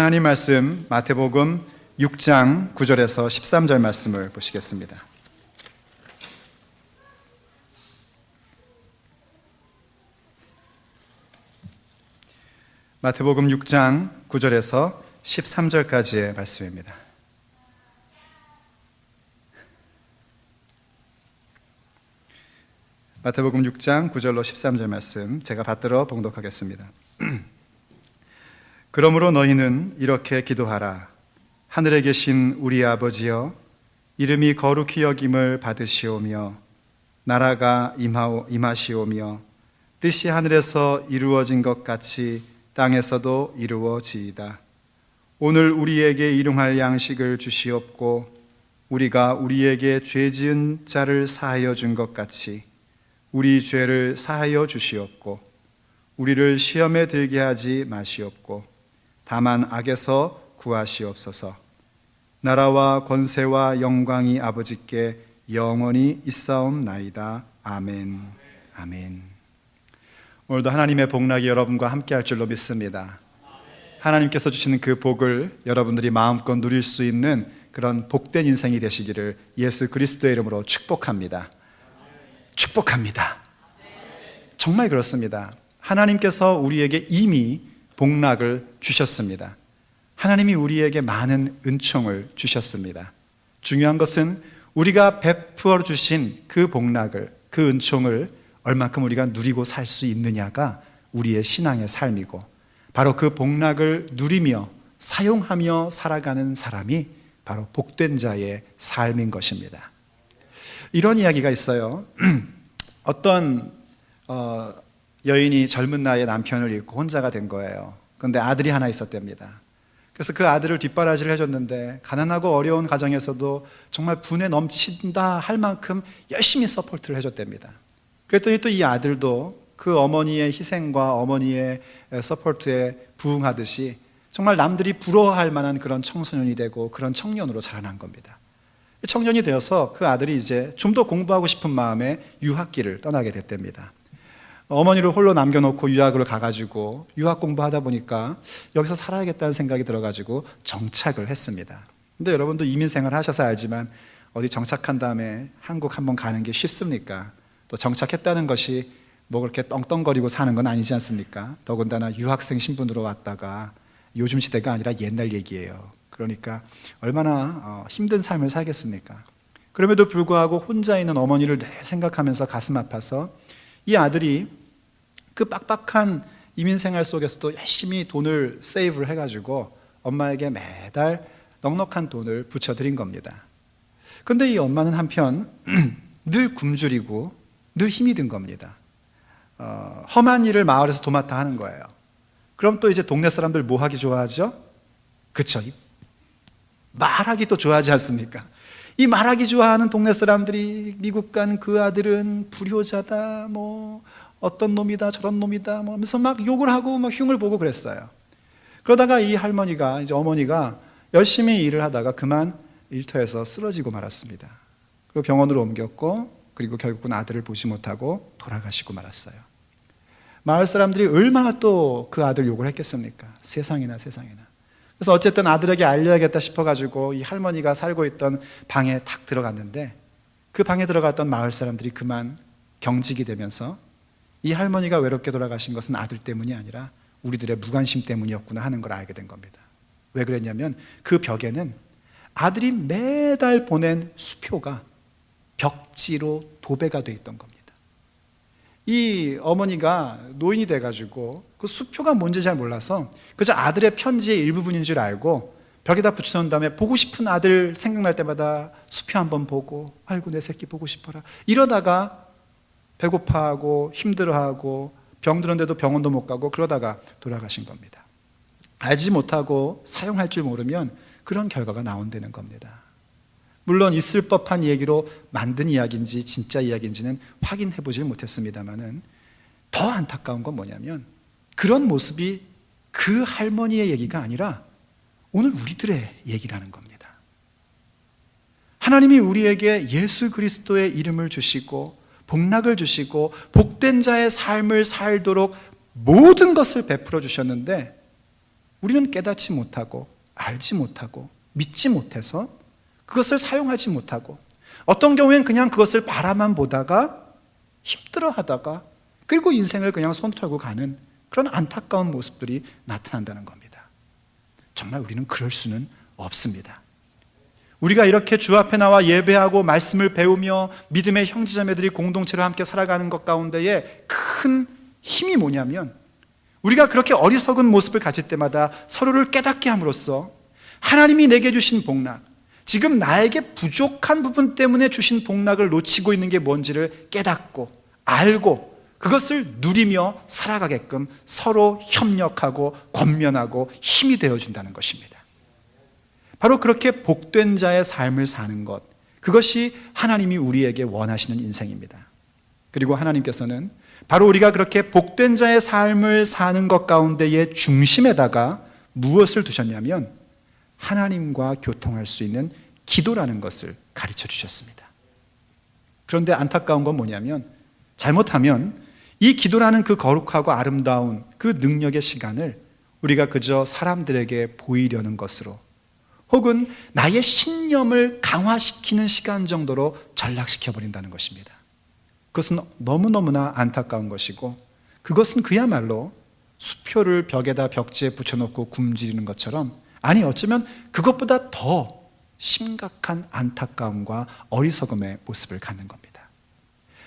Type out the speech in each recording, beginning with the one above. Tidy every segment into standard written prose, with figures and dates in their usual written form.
하나님 말씀 마태복음 6장 9절에서 13절 말씀을 보시겠습니다. 마태복음 6장 9절에서 13절까지의 말씀입니다. 마태복음 6장 9절로 13절 말씀 제가 받들어 봉독하겠습니다. 그러므로 너희는 이렇게 기도하라. 하늘에 계신 우리 아버지여, 이름이 거룩히 여김을 받으시오며 나라가 임하시오며 뜻이 하늘에서 이루어진 것 같이 땅에서도 이루어지이다. 오늘 우리에게 일용할 양식을 주시옵고 우리가 우리에게 죄 지은 자를 사하여 준 것 같이 우리 죄를 사하여 주시옵고 우리를 시험에 들게 하지 마시옵고 다만 악에서 구하시옵소서. 나라와 권세와 영광이 아버지께 영원히 있사옵나이다. 아멘. 아멘. 오늘도 하나님의 복락이 여러분과 함께 할 줄로 믿습니다. 하나님께서 주시는 그 복을 여러분들이 마음껏 누릴 수 있는 그런 복된 인생이 되시기를 예수 그리스도의 이름으로 축복합니다. 축복합니다. 정말 그렇습니다. 하나님께서 우리에게 이미 복락을 주셨습니다. 하나님이 우리에게 많은 은총을 주셨습니다. 중요한 것은 우리가 베풀어 주신 그 복락을, 그 은총을 얼만큼 우리가 누리고 살 수 있느냐가 우리의 신앙의 삶이고, 바로 그 복락을 누리며 사용하며 살아가는 사람이 바로 복된 자의 삶인 것입니다. 이런 이야기가 있어요. 어떤 여인이 젊은 나이에 남편을 잃고 혼자가 된 거예요. 그런데 아들이 하나 있었답니다. 그래서 그 아들을 뒷바라지를 해줬는데 가난하고 어려운 가정에서도 정말 분에 넘친다 할 만큼 열심히 서포트를 해줬답니다. 그랬더니 또 이 아들도 그 어머니의 희생과 어머니의 서포트에 부응하듯이 정말 남들이 부러워할 만한 그런 청소년이 되고 그런 청년으로 자라난 겁니다. 청년이 되어서 그 아들이 이제 좀 더 공부하고 싶은 마음에 유학길을 떠나게 됐답니다. 어머니를 홀로 남겨놓고 유학을 가가지고 유학 공부하다 보니까 여기서 살아야겠다는 생각이 들어가지고 정착을 했습니다. 근데 여러분도 이민생활 하셔서 알지만 어디 정착한 다음에 한국 한번 가는 게 쉽습니까? 또 정착했다는 것이 뭐 그렇게 떵떵거리고 사는 건 아니지 않습니까? 더군다나 유학생 신분으로 왔다가 요즘 시대가 아니라 옛날 얘기예요. 그러니까 얼마나 힘든 삶을 살겠습니까? 그럼에도 불구하고 혼자 있는 어머니를 늘 생각하면서 가슴 아파서 이 아들이 그 빡빡한 이민생활 속에서도 열심히 돈을 세이브를 해가지고 엄마에게 매달 넉넉한 돈을 붙여드린 겁니다. 그런데 이 엄마는 한편 늘 굶주리고 늘 힘이 든 겁니다. 험한 일을 마을에서 도맡아 하는 거예요. 그럼 또 이제 동네 사람들 뭐 하기 좋아하죠? 그쵸? 말하기 또 좋아하지 않습니까? 이 말하기 좋아하는 동네 사람들이 미국 간 그 아들은 불효자다, 뭐 어떤 놈이다, 저런 놈이다, 뭐 하면서 막 욕을 하고 막 흉을 보고 그랬어요. 그러다가 이 할머니가, 이제 어머니가 열심히 일을 하다가 그만 일터에서 쓰러지고 말았습니다. 그리고 병원으로 옮겼고, 그리고 결국은 아들을 보지 못하고 돌아가시고 말았어요. 마을 사람들이 얼마나 또 그 아들 욕을 했겠습니까? 세상이나 세상이나. 그래서 어쨌든 아들에게 알려야겠다 싶어가지고 이 할머니가 살고 있던 방에 탁 들어갔는데, 그 방에 들어갔던 마을 사람들이 그만 경직이 되면서 이 할머니가 외롭게 돌아가신 것은 아들 때문이 아니라 우리들의 무관심 때문이었구나 하는 걸 알게 된 겁니다. 왜 그랬냐면 그 벽에는 아들이 매달 보낸 수표가 벽지로 도배가 돼 있던 겁니다. 이 어머니가 노인이 돼가지고 그 수표가 뭔지 잘 몰라서 그저 아들의 편지의 일부분인 줄 알고 벽에다 붙여놓은 다음에 보고 싶은 아들 생각날 때마다 수표 한번 보고 아이고 내 새끼 보고 싶어라 이러다가 배고파하고 힘들어하고 병들었는데도 병원도 못 가고 그러다가 돌아가신 겁니다. 알지 못하고 사용할 줄 모르면 그런 결과가 나온다는 겁니다. 물론 있을 법한 얘기로 만든 이야기인지 진짜 이야기인지는 확인해 보질 못했습니다만은 더 안타까운 건 뭐냐면 그런 모습이 그 할머니의 얘기가 아니라 오늘 우리들의 얘기라는 겁니다. 하나님이 우리에게 예수 그리스도의 이름을 주시고 복락을 주시고 복된 자의 삶을 살도록 모든 것을 베풀어 주셨는데 우리는 깨닫지 못하고 알지 못하고 믿지 못해서 그것을 사용하지 못하고 어떤 경우엔 그냥 그것을 바라만 보다가 힘들어하다가 그리고 인생을 그냥 손 털고 가는 그런 안타까운 모습들이 나타난다는 겁니다. 정말 우리는 그럴 수는 없습니다. 우리가 이렇게 주 앞에 나와 예배하고 말씀을 배우며 믿음의 형제자매들이 공동체로 함께 살아가는 것 가운데에 큰 힘이 뭐냐면, 우리가 그렇게 어리석은 모습을 가질 때마다 서로를 깨닫게 함으로써 하나님이 내게 주신 복락, 지금 나에게 부족한 부분 때문에 주신 복락을 놓치고 있는 게 뭔지를 깨닫고 알고 그것을 누리며 살아가게끔 서로 협력하고 권면하고 힘이 되어준다는 것입니다. 바로 그렇게 복된 자의 삶을 사는 것, 그것이 하나님이 우리에게 원하시는 인생입니다. 그리고 하나님께서는 바로 우리가 그렇게 복된 자의 삶을 사는 것 가운데의 중심에다가 무엇을 두셨냐면 하나님과 교통할 수 있는 기도라는 것을 가르쳐 주셨습니다. 그런데 안타까운 건 뭐냐면, 잘못하면 이 기도라는 그 거룩하고 아름다운 그 능력의 시간을 우리가 그저 사람들에게 보이려는 것으로, 혹은 나의 신념을 강화시키는 시간 정도로 전락시켜버린다는 것입니다. 그것은 너무너무나 안타까운 것이고, 그것은 그야말로 수표를 벽에다 벽지에 붙여놓고 굶주리는 것처럼, 아니 어쩌면 그것보다 더 심각한 안타까움과 어리석음의 모습을 갖는 겁니다.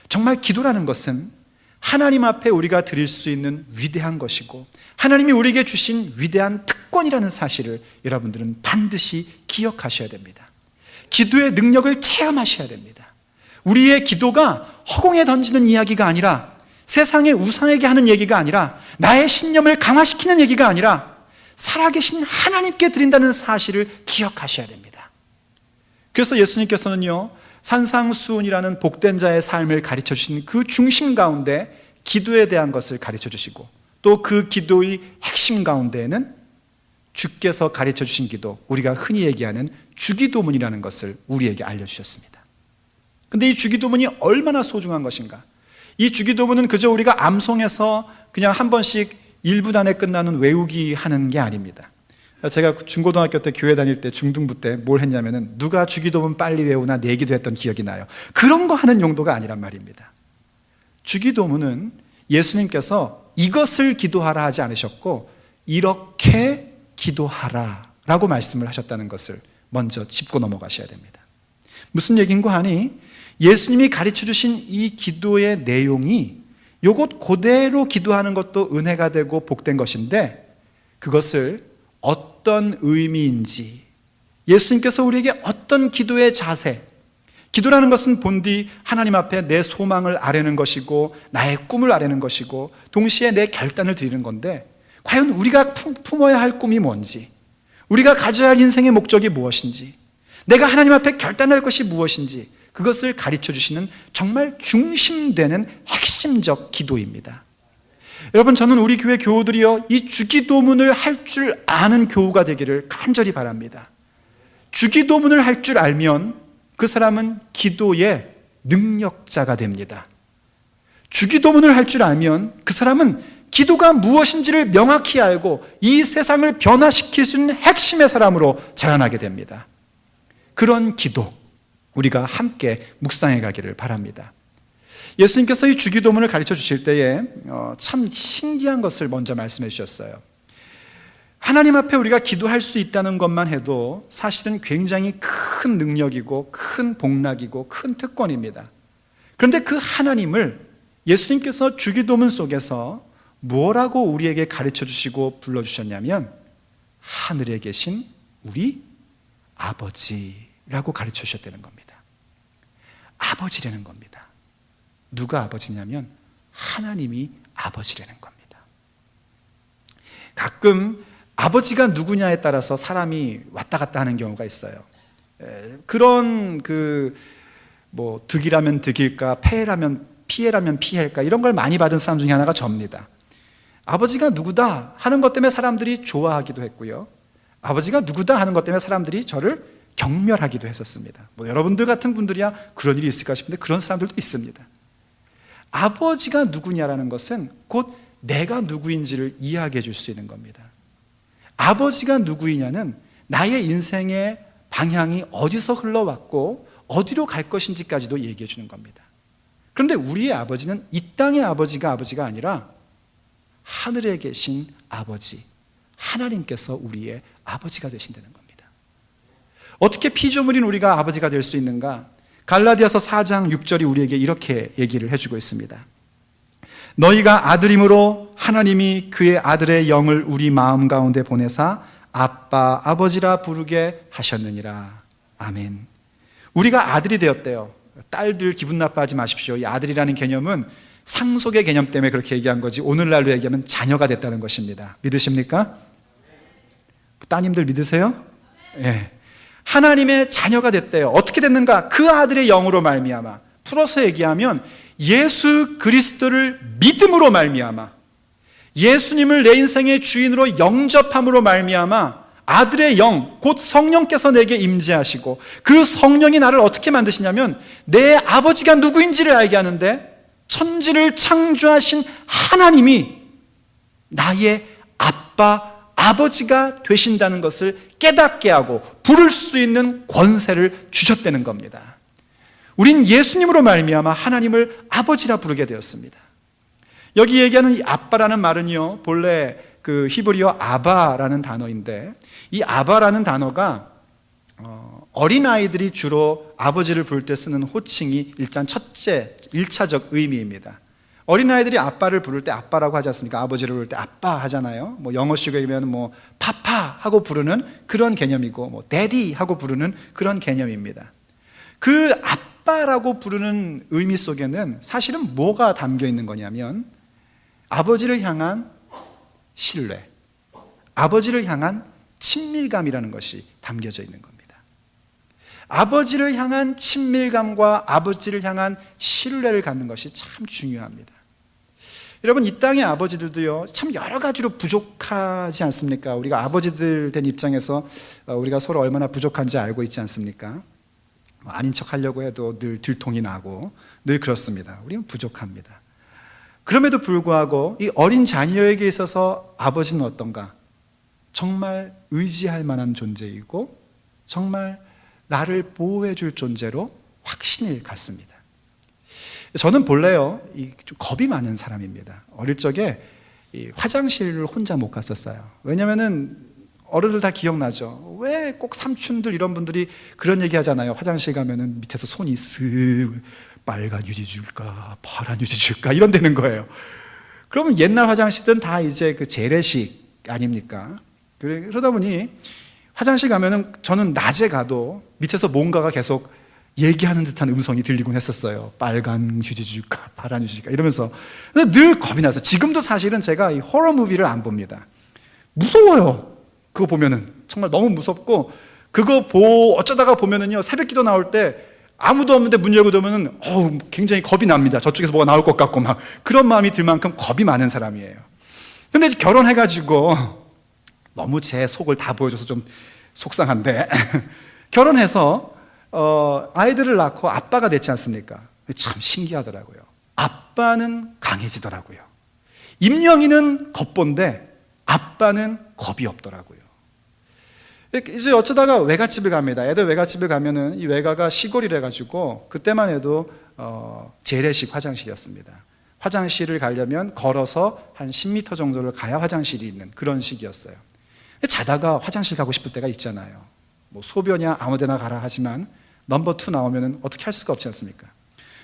정말 기도라는 것은 하나님 앞에 우리가 드릴 수 있는 위대한 것이고 하나님이 우리에게 주신 위대한 특권이라는 사실을 여러분들은 반드시 기억하셔야 됩니다. 기도의 능력을 체험하셔야 됩니다. 우리의 기도가 허공에 던지는 이야기가 아니라, 세상의 우상에게 하는 얘기가 아니라, 나의 신념을 강화시키는 얘기가 아니라 살아계신 하나님께 드린다는 사실을 기억하셔야 됩니다. 그래서 예수님께서는요, 산상수훈이라는 복된 자의 삶을 가르쳐 주신 그 중심 가운데 기도에 대한 것을 가르쳐 주시고, 또 그 기도의 핵심 가운데에는 주께서 가르쳐 주신 기도, 우리가 흔히 얘기하는 주기도문이라는 것을 우리에게 알려주셨습니다. 근데 이 주기도문이 얼마나 소중한 것인가? 이 주기도문은 그저 우리가 암송해서 그냥 한 번씩 1분 안에 끝나는 외우기 하는 게 아닙니다. 제가 중고등학교 때 교회 다닐 때 중등부 때 뭘 했냐면은 누가 주기도문 빨리 외우나 내기도 했던 기억이 나요. 그런 거 하는 용도가 아니란 말입니다. 주기도문은 예수님께서 이것을 기도하라 하지 않으셨고 이렇게 기도하라 라고 말씀을 하셨다는 것을 먼저 짚고 넘어가셔야 됩니다. 무슨 얘기인가 하니, 예수님이 가르쳐 주신 이 기도의 내용이 요것 그대로 기도하는 것도 은혜가 되고 복된 것인데, 그것을 어떤 의미인지, 예수님께서 우리에게 어떤 기도의 자세, 기도라는 것은 본디 하나님 앞에 내 소망을 아뢰는 것이고 나의 꿈을 아뢰는 것이고 동시에 내 결단을 드리는 건데, 과연 우리가 품어야 할 꿈이 뭔지, 우리가 가져야 할 인생의 목적이 무엇인지, 내가 하나님 앞에 결단할 것이 무엇인지, 그것을 가르쳐 주시는 정말 중심되는 핵심적 기도입니다. 여러분, 저는 우리 교회 교우들이요, 이 주기도문을 할 줄 아는 교우가 되기를 간절히 바랍니다. 주기도문을 할 줄 알면 그 사람은 기도의 능력자가 됩니다. 주기도문을 할 줄 알면 그 사람은 기도가 무엇인지를 명확히 알고 이 세상을 변화시킬 수 있는 핵심의 사람으로 자라나게 됩니다. 그런 기도, 우리가 함께 묵상해 가기를 바랍니다. 예수님께서 이 주기도문을 가르쳐 주실 때에 참 신기한 것을 먼저 말씀해 주셨어요. 하나님 앞에 우리가 기도할 수 있다는 것만 해도 사실은 굉장히 큰 능력이고 큰 복락이고 큰 특권입니다. 그런데 그 하나님을 예수님께서 주기도문 속에서 뭐라고 우리에게 가르쳐 주시고 불러주셨냐면, 하늘에 계신 우리 아버지라고 가르쳐 주셨다는 겁니다. 아버지라는 겁니다. 누가 아버지냐면 하나님이 아버지라는 겁니다. 가끔 아버지가 누구냐에 따라서 사람이 왔다 갔다 하는 경우가 있어요. 그런 득이라면 득일까, 피해라면 피해일까, 이런 걸 많이 받은 사람 중에 하나가 접니다. 아버지가 누구다 하는 것 때문에 사람들이 좋아하기도 했고요, 아버지가 누구다 하는 것 때문에 사람들이 저를 경멸하기도 했었습니다. 여러분들 같은 분들이야 그런 일이 있을까 싶은데 그런 사람들도 있습니다. 아버지가 누구냐라는 것은 곧 내가 누구인지를 이야기해 줄 수 있는 겁니다. 아버지가 누구이냐는 나의 인생의 방향이 어디서 흘러왔고 어디로 갈 것인지까지도 얘기해 주는 겁니다. 그런데 우리의 아버지는 이 땅의 아버지가 아니라 하늘에 계신 아버지, 하나님께서 우리의 아버지가 되신다는 겁니다. 어떻게 피조물인 우리가 아버지가 될 수 있는가? 갈라디아서 4장 6절이 우리에게 이렇게 얘기를 해주고 있습니다. 너희가 아들임으로 하나님이 그의 아들의 영을 우리 마음 가운데 보내사 아빠, 아버지라 부르게 하셨느니라. 아멘. 우리가 아들이 되었대요. 딸들 기분 나빠하지 마십시오. 이 아들이라는 개념은 상속의 개념 때문에 그렇게 얘기한 거지, 오늘날로 얘기하면 자녀가 됐다는 것입니다. 믿으십니까? 따님들 믿으세요? 예. 하나님의 자녀가 됐대요. 어떻게 됐는가? 그 아들의 영으로 말미암아. 풀어서 얘기하면 예수 그리스도를 믿음으로 말미암아, 예수님을 내 인생의 주인으로 영접함으로 말미암아 아들의 영, 곧 성령께서 내게 임재하시고, 그 성령이 나를 어떻게 만드시냐면 내 아버지가 누구인지를 알게 하는데, 천지를 창조하신 하나님이 나의 아빠, 아버지가 되신다는 것을 깨닫게 하고 부를 수 있는 권세를 주셨다는 겁니다. 우린 예수님으로 말미암아 하나님을 아버지라 부르게 되었습니다. 여기 얘기하는 이 아빠라는 말은요, 본래 그 히브리어 아바라는 단어인데, 이 아바라는 단어가 어린아이들이 주로 아버지를 부를 때 쓰는 호칭이 일단 첫째, 1차적 의미입니다. 어린아이들이 아빠를 부를 때 아빠라고 하지 않습니까? 아버지를 부를 때 아빠 하잖아요. 뭐 영어식이면 뭐 파파 하고 부르는 그런 개념이고, 뭐 데디 하고 부르는 그런 개념입니다. 그 아빠라고 부르는 의미 속에는 사실은 뭐가 담겨 있는 거냐면 아버지를 향한 신뢰, 아버지를 향한 친밀감이라는 것이 담겨져 있는 겁니다. 아버지를 향한 친밀감과 아버지를 향한 신뢰를 갖는 것이 참 중요합니다. 여러분, 이 땅의 아버지들도요, 참 여러 가지로 부족하지 않습니까? 우리가 아버지들 된 입장에서 우리가 서로 얼마나 부족한지 알고 있지 않습니까? 아닌 척 하려고 해도 늘 들통이 나고 늘 그렇습니다. 우리는 부족합니다. 그럼에도 불구하고 이 어린 자녀에게 있어서 아버지는 어떤가? 정말 의지할 만한 존재이고 정말 나를 보호해 줄 존재로 확신을 갖습니다. 저는 본래요, 좀 겁이 많은 사람입니다. 어릴 적에 이 화장실을 혼자 못 갔었어요. 왜냐면은 어른들 다 기억나죠. 왜 꼭 삼촌들 이런 분들이 그런 얘기 하잖아요. 화장실 가면은 밑에서 손이 쓱 빨간 유지 줄까 파란 유지 줄까 이런 되는 거예요. 그러면 옛날 화장실은 다 이제 그 재래식 아닙니까? 그러다 보니 화장실 가면은 저는 낮에 가도 밑에서 뭔가가 계속 얘기하는 듯한 음성이 들리곤 했었어요. 빨간 휴지 줄까 파란 휴지 줄까 이러면서. 늘 겁이 나서 지금도 사실은 제가 이 호러 무비를 안 봅니다. 무서워요. 그거 보면은 정말 너무 무섭고, 그거 어쩌다가 보면은요, 새벽기도 나올 때 아무도 없는데 문 열고 들어오면은 굉장히 겁이 납니다. 저쪽에서 뭐가 나올 것 같고 막 그런 마음이 들 만큼 겁이 많은 사람이에요. 근데 이제 결혼해가지고 너무 제 속을 다 보여줘서 좀 속상한데 결혼해서 아이들을 낳고 아빠가 됐지 않습니까? 참 신기하더라고요. 아빠는 강해지더라고요. 임영이는 겁본데 아빠는 겁이 없더라고요. 이제 어쩌다가 외갓집을 갑니다. 애들 외갓집을 가면은 이 외가가 시골이라 가지고 그때만 해도 재래식 화장실이었습니다. 화장실을 가려면 걸어서 한 10m 정도를 가야 화장실이 있는 그런 식이었어요. 자다가 화장실 가고 싶을 때가 있잖아요. 뭐 소변이야 아무데나 가라 하지만 넘버 2 나오면은 어떻게 할 수가 없지 않습니까?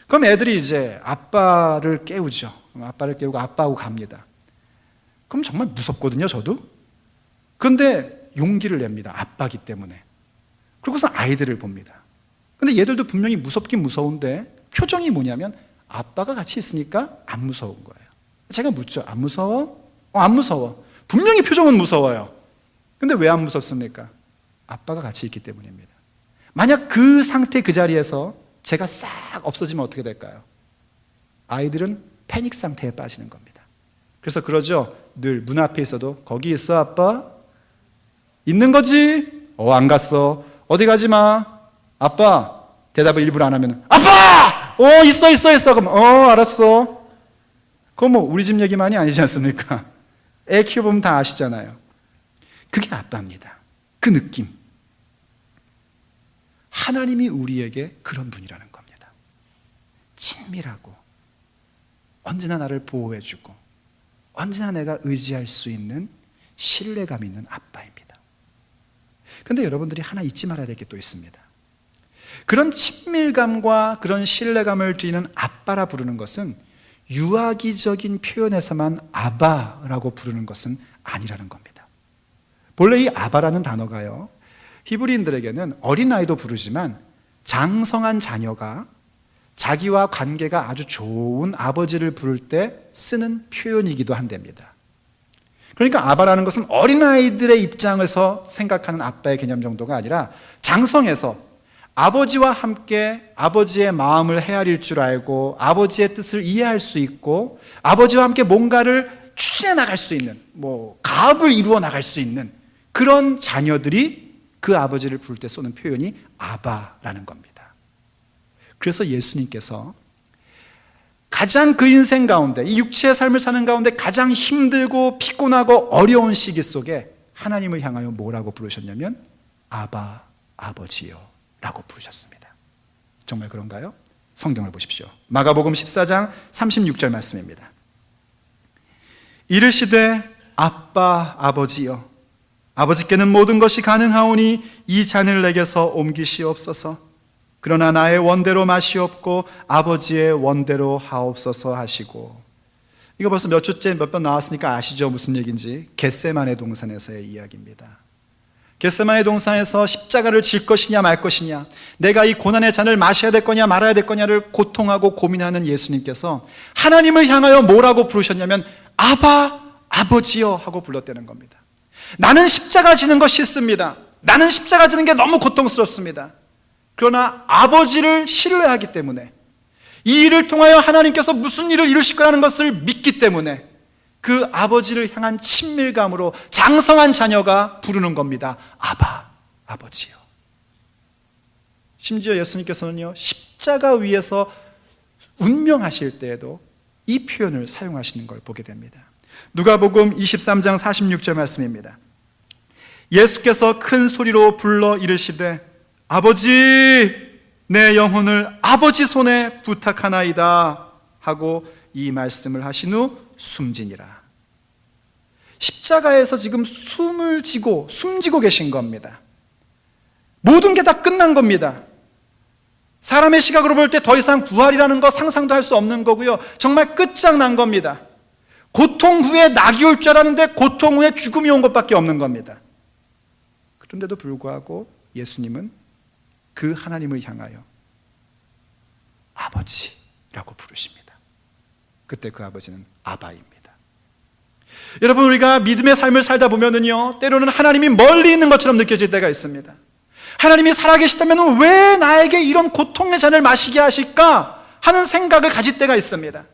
그럼 애들이 이제 아빠를 깨우죠. 아빠를 깨우고 아빠하고 갑니다. 그럼 정말 무섭거든요, 저도. 그런데 용기를 냅니다. 아빠기 때문에. 그러고서 아이들을 봅니다. 근데 얘들도 분명히 무섭긴 무서운데 표정이 뭐냐면 아빠가 같이 있으니까 안 무서운 거예요. 제가 묻죠. 안 무서워? 안 무서워. 분명히 표정은 무서워요. 근데 왜 안 무섭습니까? 아빠가 같이 있기 때문입니다. 만약 그 상태 그 자리에서 제가 싹 없어지면 어떻게 될까요? 아이들은 패닉 상태에 빠지는 겁니다. 그래서 그러죠. 늘 문 앞에 있어도 거기 있어 아빠? 있는 거지? 안 갔어. 어디 가지 마. 아빠. 대답을 일부러 안 하면 아빠! 있어. 그럼 알았어. 그건 뭐 우리 집 얘기만이 아니지 않습니까? 애 키워보면 다 아시잖아요. 그게 아빠입니다. 그 느낌. 하나님이 우리에게 그런 분이라는 겁니다. 친밀하고 언제나 나를 보호해주고 언제나 내가 의지할 수 있는 신뢰감 있는 아빠입니다. 그런데 여러분들이 하나 잊지 말아야 될 게 또 있습니다. 그런 친밀감과 그런 신뢰감을 드리는 아빠라 부르는 것은 유아기적인 표현에서만 아바라고 부르는 것은 아니라는 겁니다. 본래 이 아바라는 단어가요, 히브리인들에게는 어린아이도 부르지만 장성한 자녀가 자기와 관계가 아주 좋은 아버지를 부를 때 쓰는 표현이기도 한답니다. 그러니까 아바라는 것은 어린아이들의 입장에서 생각하는 아빠의 개념 정도가 아니라 장성해서 아버지와 함께 아버지의 마음을 헤아릴 줄 알고 아버지의 뜻을 이해할 수 있고 아버지와 함께 뭔가를 추진해 나갈 수 있는, 가업을 이루어 나갈 수 있는 그런 자녀들이 그 아버지를 부를 때 쏘는 표현이 아바라는 겁니다. 그래서 예수님께서 가장 그 인생 가운데, 이 육체의 삶을 사는 가운데 가장 힘들고 피곤하고 어려운 시기 속에 하나님을 향하여 뭐라고 부르셨냐면 아바, 아버지요 라고 부르셨습니다. 정말 그런가요? 성경을 보십시오. 마가복음 14장 36절 말씀입니다. 이르시되 아빠, 아버지여, 아버지께는 모든 것이 가능하오니 이 잔을 내게서 옮기시옵소서. 그러나 나의 원대로 마시옵고 아버지의 원대로 하옵소서 하시고. 이거 벌써 몇 주째 몇 번 나왔으니까 아시죠? 무슨 얘기인지. 겟세마네 동산에서의 이야기입니다. 겟세마네 동산에서 십자가를 질 것이냐 말 것이냐, 내가 이 고난의 잔을 마셔야 될 거냐 말아야 될 거냐를 고통하고 고민하는 예수님께서 하나님을 향하여 뭐라고 부르셨냐면 아바, 아버지여 하고 불렀다는 겁니다. 나는 십자가 지는 거 싫습니다. 나는 십자가 지는 게 너무 고통스럽습니다. 그러나 아버지를 신뢰하기 때문에, 이 일을 통하여 하나님께서 무슨 일을 이루실 거라는 것을 믿기 때문에 그 아버지를 향한 친밀감으로 장성한 자녀가 부르는 겁니다. 아바, 아버지요. 심지어 예수님께서는요, 십자가 위에서 운명하실 때에도 이 표현을 사용하시는 걸 보게 됩니다. 누가복음 23장 46절 말씀입니다. 예수께서 큰 소리로 불러 이르시되 아버지, 내 영혼을 아버지 손에 부탁하나이다 하고 이 말씀을 하신 후 숨지니라. 십자가에서 지금 숨지고 계신 겁니다. 모든 게 다 끝난 겁니다. 사람의 시각으로 볼 때 더 이상 부활이라는 거 상상도 할 수 없는 거고요, 정말 끝장난 겁니다. 고통 후에 낙이 올 줄 알았는데 고통 후에 죽음이 온 것밖에 없는 겁니다. 그런데도 불구하고 예수님은 그 하나님을 향하여 아버지라고 부르십니다. 그때 그 아버지는 아바입니다. 여러분, 우리가 믿음의 삶을 살다 보면은요, 때로는 하나님이 멀리 있는 것처럼 느껴질 때가 있습니다. 하나님이 살아계시다면 왜 나에게 이런 고통의 잔을 마시게 하실까 하는 생각을 가질 때가 있습니다.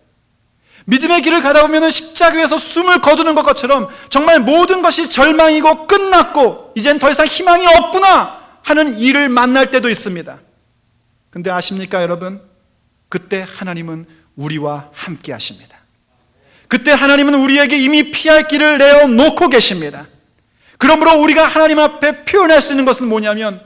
믿음의 길을 가다 보면 십자가 위에서 숨을 거두는 것처럼 정말 모든 것이 절망이고 끝났고 이젠 더 이상 희망이 없구나 하는 일을 만날 때도 있습니다. 근데 아십니까 여러분? 그때 하나님은 우리와 함께 하십니다. 그때 하나님은 우리에게 이미 피할 길을 내어놓고 계십니다. 그러므로 우리가 하나님 앞에 표현할 수 있는 것은 뭐냐면,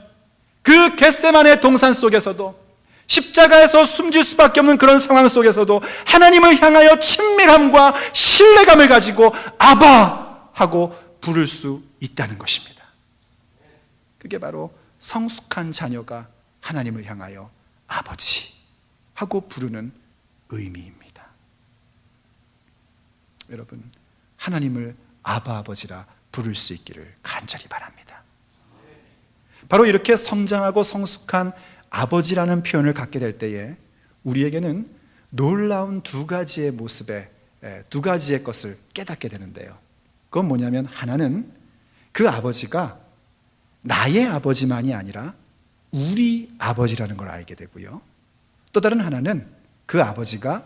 그 겟세마네 동산 속에서도, 십자가에서 숨질 수밖에 없는 그런 상황 속에서도 하나님을 향하여 친밀함과 신뢰감을 가지고 아바 하고 부를 수 있다는 것입니다. 그게 바로 성숙한 자녀가 하나님을 향하여 아버지 하고 부르는 의미입니다. 여러분, 하나님을 아바, 아버지라 부를 수 있기를 간절히 바랍니다. 바로 이렇게 성장하고 성숙한 아버지라는 표현을 갖게 될 때에 우리에게는 놀라운 두 가지의 모습에, 두 가지의 것을 깨닫게 되는데요. 그건 뭐냐면, 하나는 그 아버지가 나의 아버지만이 아니라 우리 아버지라는 걸 알게 되고요, 또 다른 하나는 그 아버지가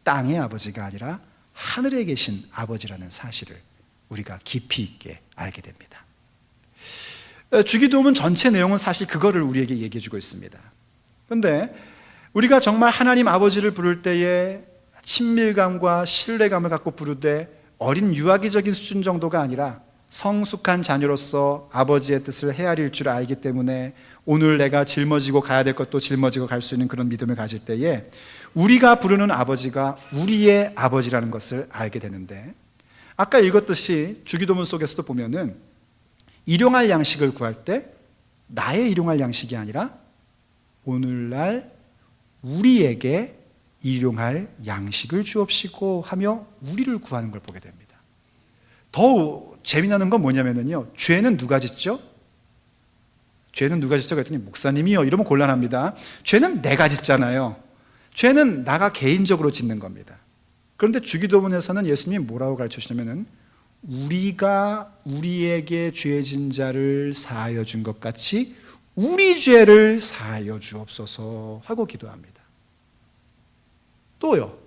땅의 아버지가 아니라 하늘에 계신 아버지라는 사실을 우리가 깊이 있게 알게 됩니다. 주기도문 전체 내용은 사실 그거를 우리에게 얘기해 주고 있습니다. 그런데 우리가 정말 하나님 아버지를 부를 때에 친밀감과 신뢰감을 갖고 부르되 어린 유아기적인 수준 정도가 아니라 성숙한 자녀로서 아버지의 뜻을 헤아릴 줄 알기 때문에 오늘 내가 짊어지고 가야 될 것도 짊어지고 갈 수 있는 그런 믿음을 가질 때에 우리가 부르는 아버지가 우리의 아버지라는 것을 알게 되는데, 아까 읽었듯이 주기도문 속에서도 보면은 일용할 양식을 구할 때 나의 일용할 양식이 아니라 오늘날 우리에게 일용할 양식을 주옵시고 하며 우리를 구하는 걸 보게 됩니다. 더 재미나는 건 뭐냐면요, 죄는 누가 짓죠? 죄는 누가 짓죠? 그랬더니 목사님이요. 이러면 곤란합니다. 죄는 내가 짓잖아요. 죄는 나가 개인적으로 짓는 겁니다. 그런데 주기도문에서는 예수님이 뭐라고 가르쳐 주시냐면은 우리가 우리에게 죄진 자를 사하여 준 것 같이 우리 죄를 사하여 주옵소서 하고 기도합니다. 또요,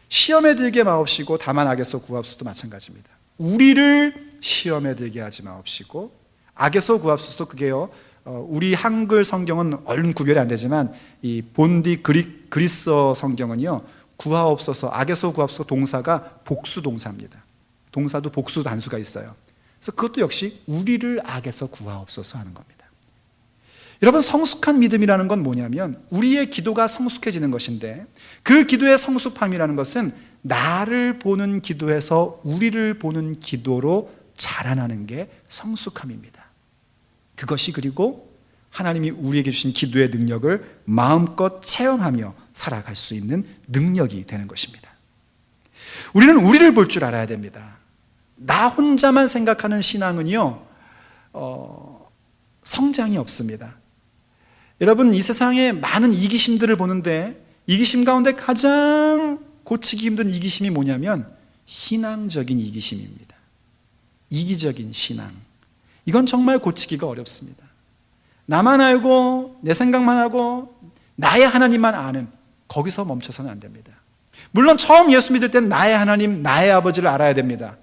시험에 들게 마옵시고 다만 악에서 구하옵소서도 마찬가지입니다. 우리를 시험에 들게 하지 마옵시고 악에서 구하옵소서. 그게요, 우리 한글 성경은 얼른 구별이 안 되지만 이 본디 그리스어 성경은요, 구하옵소서, 악에서 구하옵소서 동사가 복수 동사입니다. 동사도 복수 단수가 있어요. 그래서 그것도 역시 우리를 악에서 구하옵소서 하는 겁니다. 여러분, 성숙한 믿음이라는 건 뭐냐면 우리의 기도가 성숙해지는 것인데, 그 기도의 성숙함이라는 것은 나를 보는 기도에서 우리를 보는 기도로 자라나는 게 성숙함입니다. 그것이 그리고 하나님이 우리에게 주신 기도의 능력을 마음껏 체험하며 살아갈 수 있는 능력이 되는 것입니다. 우리는 우리를 볼 줄 알아야 됩니다. 나 혼자만 생각하는 신앙은요, 성장이 없습니다. 여러분, 이 세상에 많은 이기심들을 보는데 이기심 가운데 가장 고치기 힘든 이기심이 뭐냐면 신앙적인 이기심입니다. 이기적인 신앙. 이건 정말 고치기가 어렵습니다. 나만 알고 내 생각만 하고 나의 하나님만 아는, 거기서 멈춰서는 안 됩니다. 물론 처음 예수 믿을 땐 나의 하나님, 나의 아버지를 알아야 됩니다.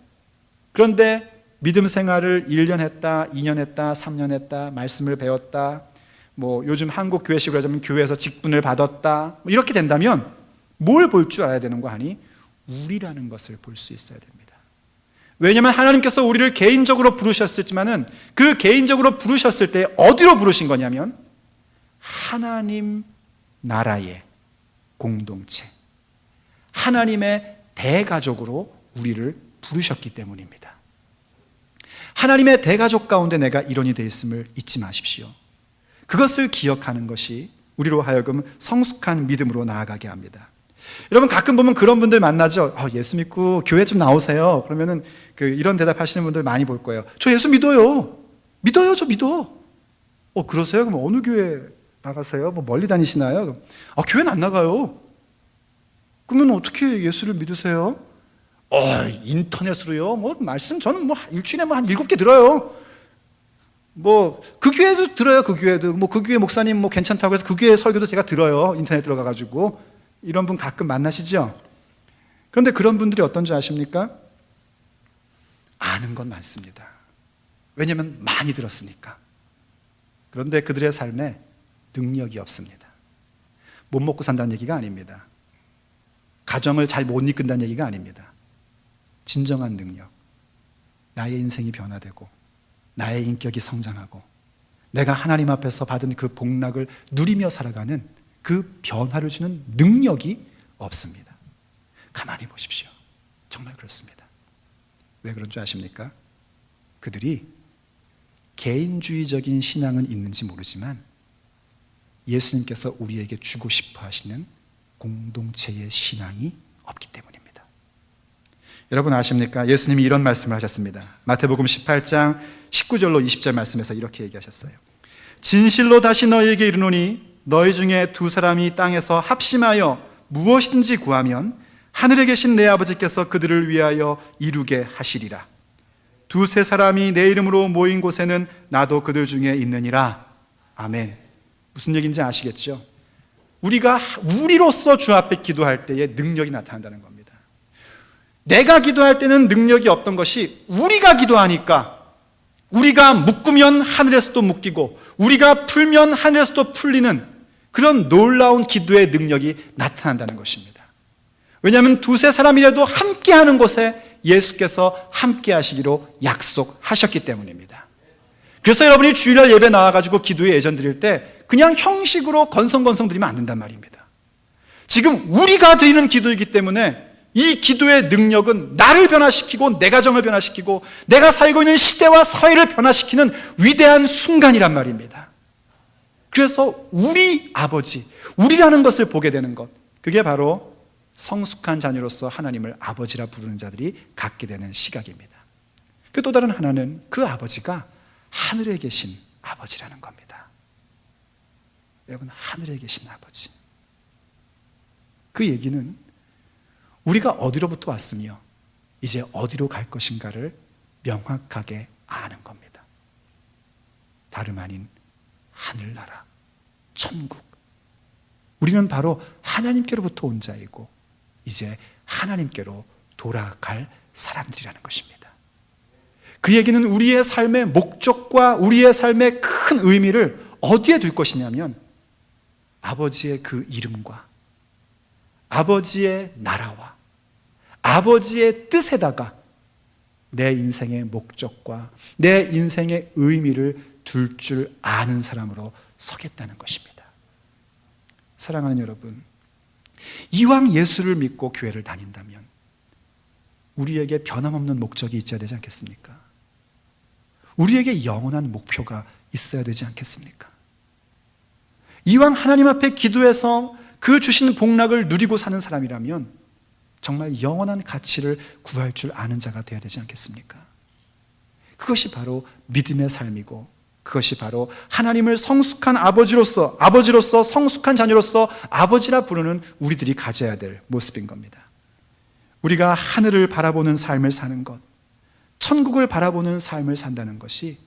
그런데 믿음 생활을 1년 했다, 2년 했다, 3년 했다, 말씀을 배웠다, 요즘 한국 교회식으로 하자면 교회에서 직분을 받았다, 이렇게 된다면 뭘 볼 줄 알아야 되는 거 아니? 우리라는 것을 볼 수 있어야 됩니다. 왜냐하면 하나님께서 우리를 개인적으로 부르셨지만은 그 개인적으로 부르셨을 때 어디로 부르신 거냐면 하나님 나라의 공동체, 하나님의 대가족으로 우리를 부르셨기 때문입니다. 하나님의 대가족 가운데 내가 일원이 되어 있음을 잊지 마십시오. 그것을 기억하는 것이 우리로 하여금 성숙한 믿음으로 나아가게 합니다. 여러분, 가끔 보면 그런 분들 만나죠. 예수 믿고 교회 좀 나오세요. 그러면은 이런 대답하시는 분들 많이 볼 거예요. 저 예수 믿어요. 믿어요, 저 믿어. 그러세요? 그럼 어느 교회 나가세요? 멀리 다니시나요? 교회는 안 나가요. 그러면 어떻게 예수를 믿으세요? 인터넷으로요? 말씀 저는 일주일에 한 7개 들어요. 그 교회도 들어요. 그 교회도 그 교회 목사님 괜찮다고 해서 그 교회 설교도 제가 들어요. 인터넷 들어가가지고. 이런 분 가끔 만나시죠? 그런데 그런 분들이 어떤 줄 아십니까? 아는 건 많습니다. 왜냐하면 많이 들었으니까. 그런데 그들의 삶에 능력이 없습니다. 못 먹고 산다는 얘기가 아닙니다. 가정을 잘 못 이끈다는 얘기가 아닙니다. 진정한 능력, 나의 인생이 변화되고 나의 인격이 성장하고 내가 하나님 앞에서 받은 그 복락을 누리며 살아가는 그 변화를 주는 능력이 없습니다. 가만히 보십시오. 정말 그렇습니다. 왜 그런 줄 아십니까? 그들이 개인주의적인 신앙은 있는지 모르지만 예수님께서 우리에게 주고 싶어 하시는 공동체의 신앙이 없기 때문입니다. 여러분 아십니까? 예수님이 이런 말씀을 하셨습니다. 마태복음 18장 19절로 20절 말씀에서 이렇게 얘기하셨어요. 진실로 다시 너희에게 이르노니 너희 중에 2사람이 땅에서 합심하여 무엇이든지 구하면 하늘에 계신 내 아버지께서 그들을 위하여 이루게 하시리라. 2-3사람이 내 이름으로 모인 곳에는 나도 그들 중에 있느니라. 아멘. 무슨 얘기인지 아시겠죠? 우리가 우리로서 주 앞에 기도할 때에 능력이 나타난다는 겁니다. 내가 기도할 때는 능력이 없던 것이 우리가 기도하니까, 우리가 묶으면 하늘에서도 묶이고 우리가 풀면 하늘에서도 풀리는 그런 놀라운 기도의 능력이 나타난다는 것입니다. 왜냐하면 2-3사람이라도 함께하는 곳에 예수께서 함께 하시기로 약속하셨기 때문입니다. 그래서 여러분이 주일날 예배 나와가지고 기도에 예전 드릴 때 그냥 형식으로 건성건성 드리면 안 된단 말입니다. 지금 우리가 드리는 기도이기 때문에 이 기도의 능력은 나를 변화시키고 내 가정을 변화시키고 내가 살고 있는 시대와 사회를 변화시키는 위대한 순간이란 말입니다. 그래서 우리 아버지, 우리라는 것을 보게 되는 것, 그게 바로 성숙한 자녀로서 하나님을 아버지라 부르는 자들이 갖게 되는 시각입니다. 그 또 다른 하나는 그 아버지가 하늘에 계신 아버지라는 겁니다. 여러분, 하늘에 계신 아버지. 그 얘기는 우리가 어디로부터 왔으며 이제 어디로 갈 것인가를 명확하게 아는 겁니다. 다름 아닌 하늘나라, 천국. 우리는 바로 하나님께로부터 온 자이고 이제 하나님께로 돌아갈 사람들이라는 것입니다. 그 얘기는 우리의 삶의 목적과 우리의 삶의 큰 의미를 어디에 둘 것이냐면 아버지의 그 이름과 아버지의 나라와 아버지의 뜻에다가 내 인생의 목적과 내 인생의 의미를 둘 줄 아는 사람으로 서겠다는 것입니다. 사랑하는 여러분, 이왕 예수를 믿고 교회를 다닌다면 우리에게 변함없는 목적이 있어야 되지 않겠습니까? 우리에게 영원한 목표가 있어야 되지 않겠습니까? 이왕 하나님 앞에 기도해서 그 주신 복락을 누리고 사는 사람이라면 정말 영원한 가치를 구할 줄 아는 자가 되어야 되지 않겠습니까? 그것이 바로 믿음의 삶이고 그것이 바로 하나님을 성숙한 아버지로서 성숙한 자녀로서 아버지라 부르는 우리들이 가져야 될 모습인 겁니다. 우리가 하늘을 바라보는 삶을 사는 것, 천국을 바라보는 삶을 산다는 것이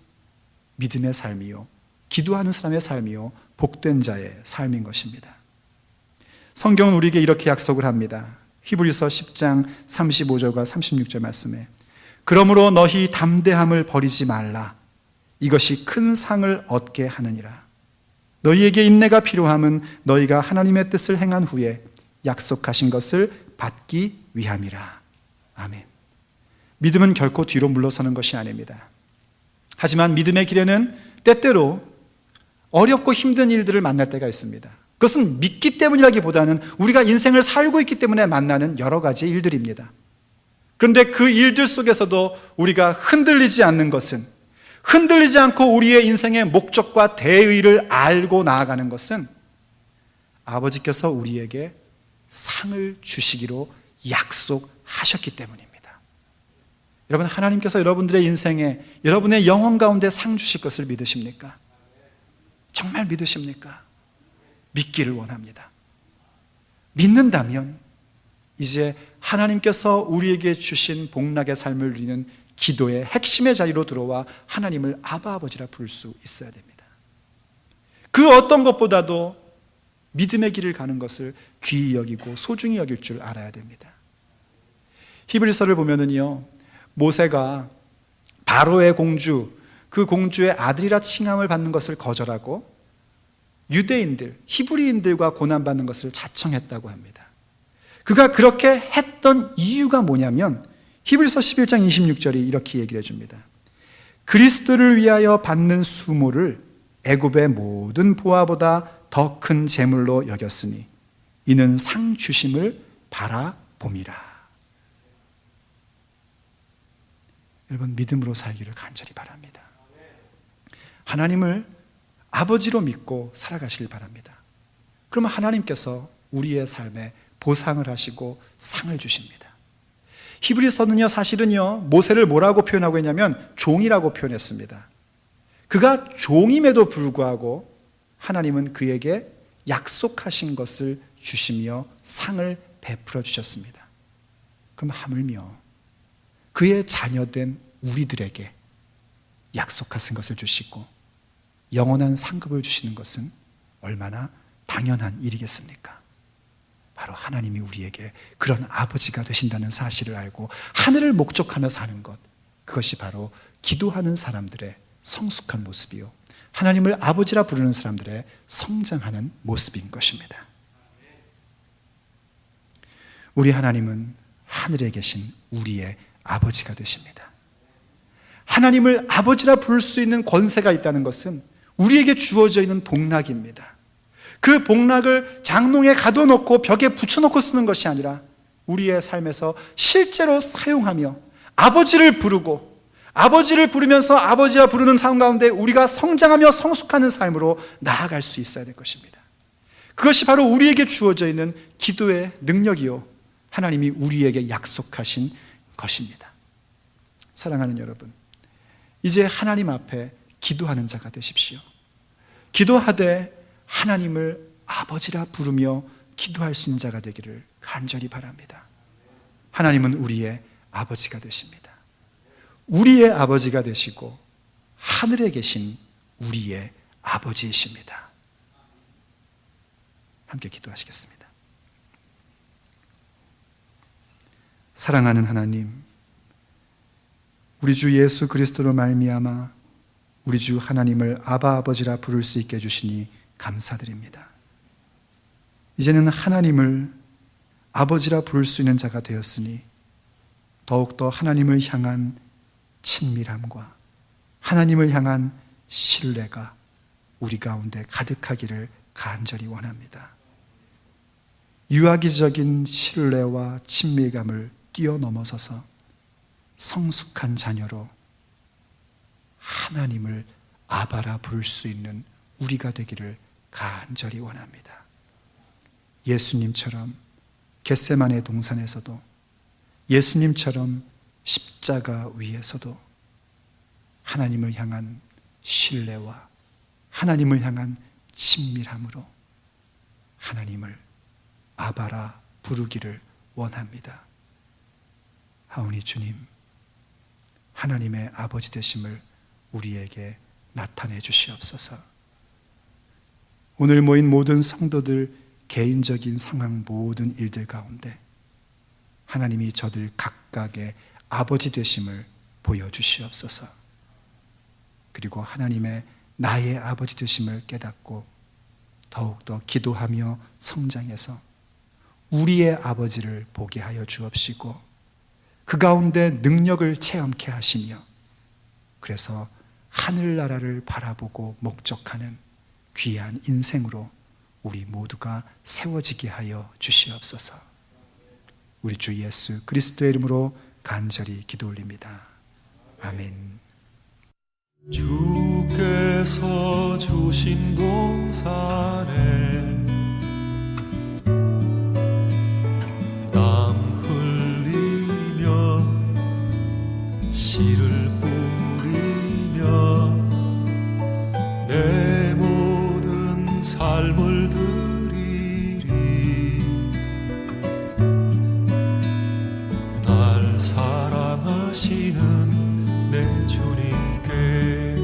믿음의 삶이요, 기도하는 사람의 삶이요, 복된 자의 삶인 것입니다. 성경은 우리에게 이렇게 약속을 합니다. 히브리서 10장 35절과 36절 말씀에 그러므로 너희 담대함을 버리지 말라. 이것이 큰 상을 얻게 하느니라. 너희에게 인내가 필요함은 너희가 하나님의 뜻을 행한 후에 약속하신 것을 받기 위함이라. 아멘. 믿음은 결코 뒤로 물러서는 것이 아닙니다. 하지만 믿음의 길에는 때때로 어렵고 힘든 일들을 만날 때가 있습니다. 그것은 믿기 때문이라기보다는 우리가 인생을 살고 있기 때문에 만나는 여러 가지 일들입니다. 그런데 그 일들 속에서도 우리가 흔들리지 않는 것은, 흔들리지 않고 우리의 인생의 목적과 대의를 알고 나아가는 것은 아버지께서 우리에게 상을 주시기로 약속하셨기 때문입니다. 여러분, 하나님께서 여러분들의 인생에, 여러분의 영혼 가운데 상 주실 것을 믿으십니까? 정말 믿으십니까? 믿기를 원합니다. 믿는다면 이제 하나님께서 우리에게 주신 복락의 삶을 누리는 기도의 핵심의 자리로 들어와 하나님을 아바 아버지라 부를 수 있어야 됩니다. 그 어떤 것보다도 믿음의 길을 가는 것을 귀히 여기고 소중히 여길 줄 알아야 됩니다. 히브리서를 보면은요, 모세가 바로의 공주, 그 공주의 아들이라 칭함을 받는 것을 거절하고 유대인들, 히브리인들과 고난받는 것을 자청했다고 합니다. 그가 그렇게 했던 이유가 뭐냐면 히브리서 11장 26절이 이렇게 얘기를 해줍니다. 그리스도를 위하여 받는 수모를 애굽의 모든 보화보다 더 큰 재물로 여겼으니 이는 상 주심을 바라봄이라. 여러분, 믿음으로 살기를 간절히 바랍니다. 하나님을 아버지로 믿고 살아가시길 바랍니다. 그러면 하나님께서 우리의 삶에 보상을 하시고 상을 주십니다. 히브리서는요, 사실은요, 모세를 뭐라고 표현하고 있냐면 종이라고 표현했습니다. 그가 종임에도 불구하고 하나님은 그에게 약속하신 것을 주시며 상을 베풀어 주셨습니다. 그럼 하물며 그의 자녀된 우리들에게 약속하신 것을 주시고 영원한 상급을 주시는 것은 얼마나 당연한 일이겠습니까? 바로 하나님이 우리에게 그런 아버지가 되신다는 사실을 알고 하늘을 목적하며 사는 것, 그것이 바로 기도하는 사람들의 성숙한 모습이요, 하나님을 아버지라 부르는 사람들의 성장하는 모습인 것입니다. 우리 하나님은 하늘에 계신 우리의 아버지가 되십니다. 하나님을 아버지라 부를 수 있는 권세가 있다는 것은 우리에게 주어져 있는 복락입니다. 그 복락을 장롱에 가둬놓고 벽에 붙여놓고 쓰는 것이 아니라 우리의 삶에서 실제로 사용하며 아버지를 부르고, 아버지를 부르면서 아버지라 부르는 삶 가운데 우리가 성장하며 성숙하는 삶으로 나아갈 수 있어야 될 것입니다. 그것이 바로 우리에게 주어져 있는 기도의 능력이요, 하나님이 우리에게 약속하신 것입니다. 사랑하는 여러분, 이제 하나님 앞에 기도하는 자가 되십시오. 기도하되 하나님을 아버지라 부르며 기도할 수 있는 자가 되기를 간절히 바랍니다. 하나님은 우리의 아버지가 되십니다. 우리의 아버지가 되시고 하늘에 계신 우리의 아버지이십니다. 함께 기도하시겠습니다. 사랑하는 하나님, 우리 주 예수 그리스도로 말미암아 우리 주 하나님을 아바 아버지라 부를 수 있게 해주시니 감사드립니다. 이제는 하나님을 아버지라 부를 수 있는 자가 되었으니 더욱더 하나님을 향한 친밀함과 하나님을 향한 신뢰가 우리 가운데 가득하기를 간절히 원합니다. 유아기적인 신뢰와 친밀감을 뛰어넘어서서 성숙한 자녀로 하나님을 아바라 부를 수 있는 우리가 되기를 간절히 원합니다. 예수님처럼 겟세마네 동산에서도, 예수님처럼 십자가 위에서도 하나님을 향한 신뢰와 하나님을 향한 친밀함으로 하나님을 아바라 부르기를 원합니다. 하오니 주님, 하나님의 아버지 되심을 우리에게 나타내 주시옵소서. 오늘 모인 모든 성도들 개인적인 상황 모든 일들 가운데 하나님이 저들 각각의 아버지 되심을 보여주시옵소서. 그리고 하나님의 나의 아버지 되심을 깨닫고 더욱더 기도하며 성장해서 우리의 아버지를 보게 하여 주옵시고 그 가운데 능력을 체험케 하시며 그래서 하늘나라를 바라보고 목적하는 귀한 인생으로 우리 모두가 세워지게 하여 주시옵소서. 우리 주 예수 그리스도의 이름으로 간절히 기도 올립니다. 아멘. 주께서 주신 동산에 땀 흘리며 씨를 뿌리며 내 모든 삶을 드리리. 날 사랑하시는 내 주님께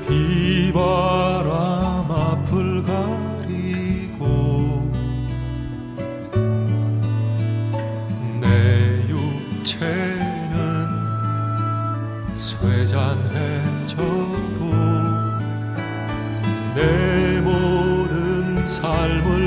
비바람 앞을 가리고 내 육체는 쇠잔해져도 내 모든 삶을